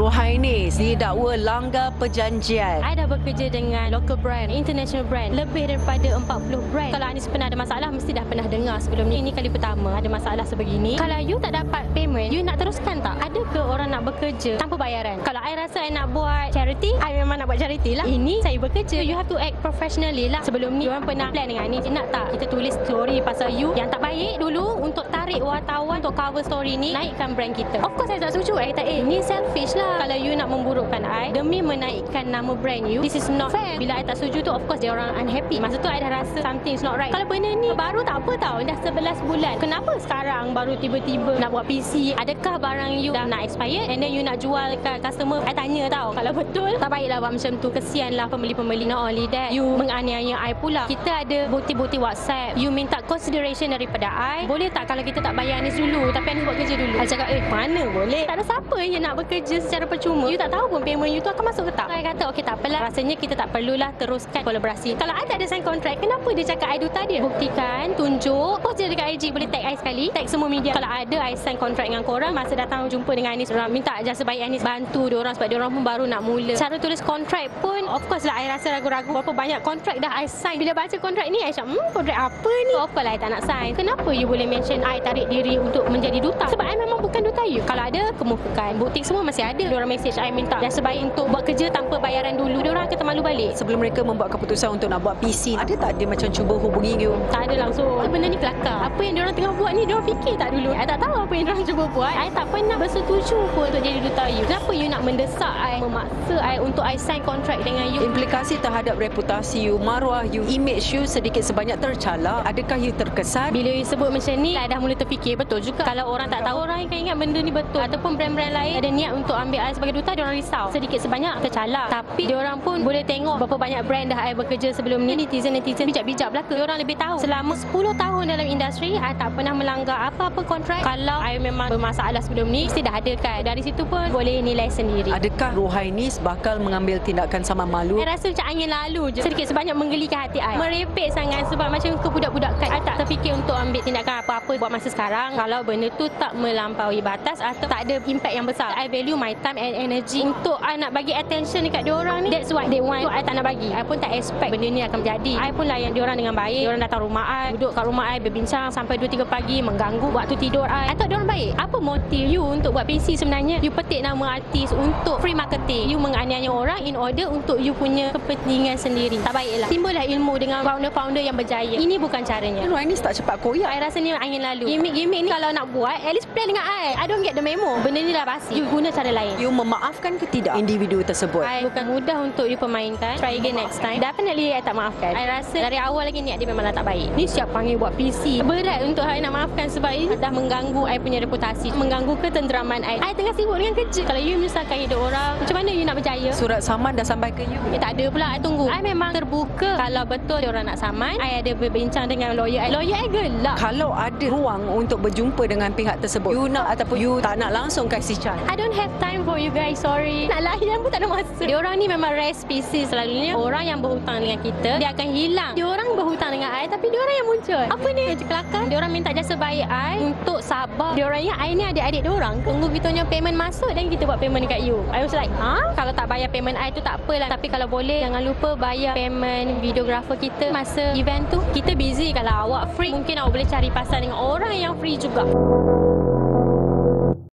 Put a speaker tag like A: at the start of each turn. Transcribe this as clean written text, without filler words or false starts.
A: Rohainis didakwa langgar perjanjian.
B: I dah bekerja dengan local brand, international brand, lebih daripada 40 brand. Kalau Anis pernah ada masalah, mesti dah pernah dengar sebelum ni. Ini kali pertama ada masalah sebegini. Kalau you tak dapat payment, you nak teruskan tak? Ada ke orang nak bekerja tanpa bayaran? Kalau I rasa I nak buat charity, I memang nak buat charity lah. Ini saya bekerja. You have to act professionally lah. Sebelum ni, diorang pernah plan dengan Anis. Nak tak kita tulis story pasal you yang tak baik dulu untuk tarik wartawan untuk cover story ni, naikkan brand kita. Of course, saya tak setuju. I kata, ni selfish lah. Kalau you nak memburukkan I demi menaikkan nama brand you, this is not fair. Bila I tak setuju tu, of course dia orang unhappy. Masa tu I dah rasa something is not right. Kalau benda ni baru tak apa tau, dah 11 bulan, kenapa sekarang baru tiba-tiba nak buat PC? Adakah barang you dah nak expired and then you nak jual kat customer? I tanya tau, kalau betul tak baiklah buat macam tu. Kesian lah pembeli-pembeli. Not only that, you menganiaya I pula. Kita ada bukti-bukti WhatsApp, you minta consideration daripada I. Boleh tak kalau kita tak bayar Anis dulu, tapi Anis buat kerja dulu? I cakap, mana boleh, tak ada siapa yang nak bekerja secara percuma. You tak tahu pun payment you tu akan masuk ke tak. I kata, okey tak apalah, rasanya kita tak perlulah teruskan kolaborasi. Kalau I tak ada sign kontrak, kenapa dia cakap I duta dia? Buktikan, tunjuk, post je dekat IG, boleh tag I sekali, tag semua media. Kalau ada I sign kontrak dengan korang, masa datang jumpa dengan Anis, orang minta jasa baik Anis bantu diorang sebab diorang pun baru nak mula. Cara tulis kontrak pun, of course lah I rasa ragu-ragu. Berapa banyak kontrak dah I sign. Bila baca kontrak ni, I cakap, kontrak apa ni? Of course lah I tak nak sign. Kenapa you boleh mention I tarik diri untuk menjadi duta? Sebab I memang bukan duta you. Kalau ada, kemukakan. Bukti semua masih ada. Diorang message I minta jasa baik untuk buat kerja tanpa bayaran dulu. Diorang akan termalu balik.
A: Sebelum mereka membuat keputusan untuk nak buat PC, ada tak dia macam cuba hubungi you?
B: Tak ada langsung. Benda ni kelakar. Apa yang diorang tengah buat ni, diorang fikir tak dulu? I tak tahu apa yang diorang cuba buat. I tak pernah bersetuju pun untuk jadi duta you. Kenapa you nak mendesak I, memaksa I untuk I sign kontrak dengan you?
A: Implikasi terhadap reputasi you, maruah you, image you sedikit sebanyak tercalak. Adakah you terkesan?
B: Bila you sebut macam ni, I dah mula terfikir betul juga. Kalau orang tak tahu, orang akan ingat benda ni betul. Ataupun brand-brand lain ada niat untuk ambil I sebagai duta, diorang risau. Sedikit sebanyak tercalak. Tapi diorang pun boleh tengok berapa banyak brand dah I bekerja sebelum ni. Netizen-netizen bijak-bijak belaka. Diorang lebih tahu. Selama 10 tahun dalam industri, I tak pernah melanggar apa-apa kontrak. Kalau I memang bermasalah sebelum ni, mesti dah ada kan. Dari situ pun boleh nilai sendiri.
A: Adakah Rohainis bakal mengambil tindakan sama malu?
B: I rasa macam angin lalu je. Sedikit sebanyak menggelikan hati I. Merepek sangat sebab macam kebudak-budakan. I tak terfikir untuk ambil tindakan apa-apa buat masa sekarang. Kalau benda tu tak melampaui batas atau tak ada impact yang besar. I value my time and energy untuk I nak bagi attention dekat diorang ni. That's what they want. So, I tak nak bagi. I pun tak expect benda ni akan menjadi. I pun layan diorang dengan baik. Diorang datang rumah I, duduk kat rumah I, berbincang sampai 2-3 pagi, mengganggu waktu tidur I. I thought diorang baik. Apa motif you untuk buat PC sebenarnya? You petik nama artis untuk free marketing. You menganiaya orang in order untuk you punya kepentingan sendiri. Tak baiklah. Timbullah ilmu dengan founder-founder yang berjaya. Ini bukan caranya.
A: Rohainis tak cepat koyak.
B: I rasa ni angin lalu. Gimmick-gimmick ni kalau nak buat, at least plan dengan I don't get the memo. Benda ni dah basi. You guna cara lain.
A: You memaafkan ke tidak individu tersebut?
B: I bukan mudah untuk you permainkan. Try again next time. Definitely I tak maafkan. I rasa dari awal lagi niat dia memang dah tak baik. Ni siap panggil buat PC. Berat untuk I nak maafkan sebab I dah mengganggu I punya reputasi. Mengganggu ketenteraman I. I tengah sibuk dengan kerja. Kalau you menyusahkan hidup orang, macam mana you nak berjaya?
A: Surat saman dah sampai ke you?
B: Tak ada pula. I tunggu. I memang terbuka. Kalau betul dia orang nak saman, I ada berbincang dengan lawyer I. Lawyer I gelak.
A: Kalau ada ruang untuk berjumpa dengan pihak tersebut, you nak ataupun you tak nak langsung kasih chance?
B: I don't have time for you guys, sorry. Nak layan pun tak ada masa. Diorang ni memang rare species selalunya. Orang yang berhutang dengan kita, dia akan hilang. Diorang berhutang dengan I, tapi diorang yang muncul. Apa ni? Kerja kelakar. Diorang minta jasa baik I untuk sabar. Diorang yang I ni adik-adik diorang. Tunggu kita punya payment masuk dan kita buat payment dekat you. I was like, kalau tak bayar payment I tu tak apalah. Tapi kalau boleh, jangan lupa bayar payment videographer kita masa event tu. Kita busy. Kalau awak free, mungkin awak boleh cari pasal dengan orang yang free juga.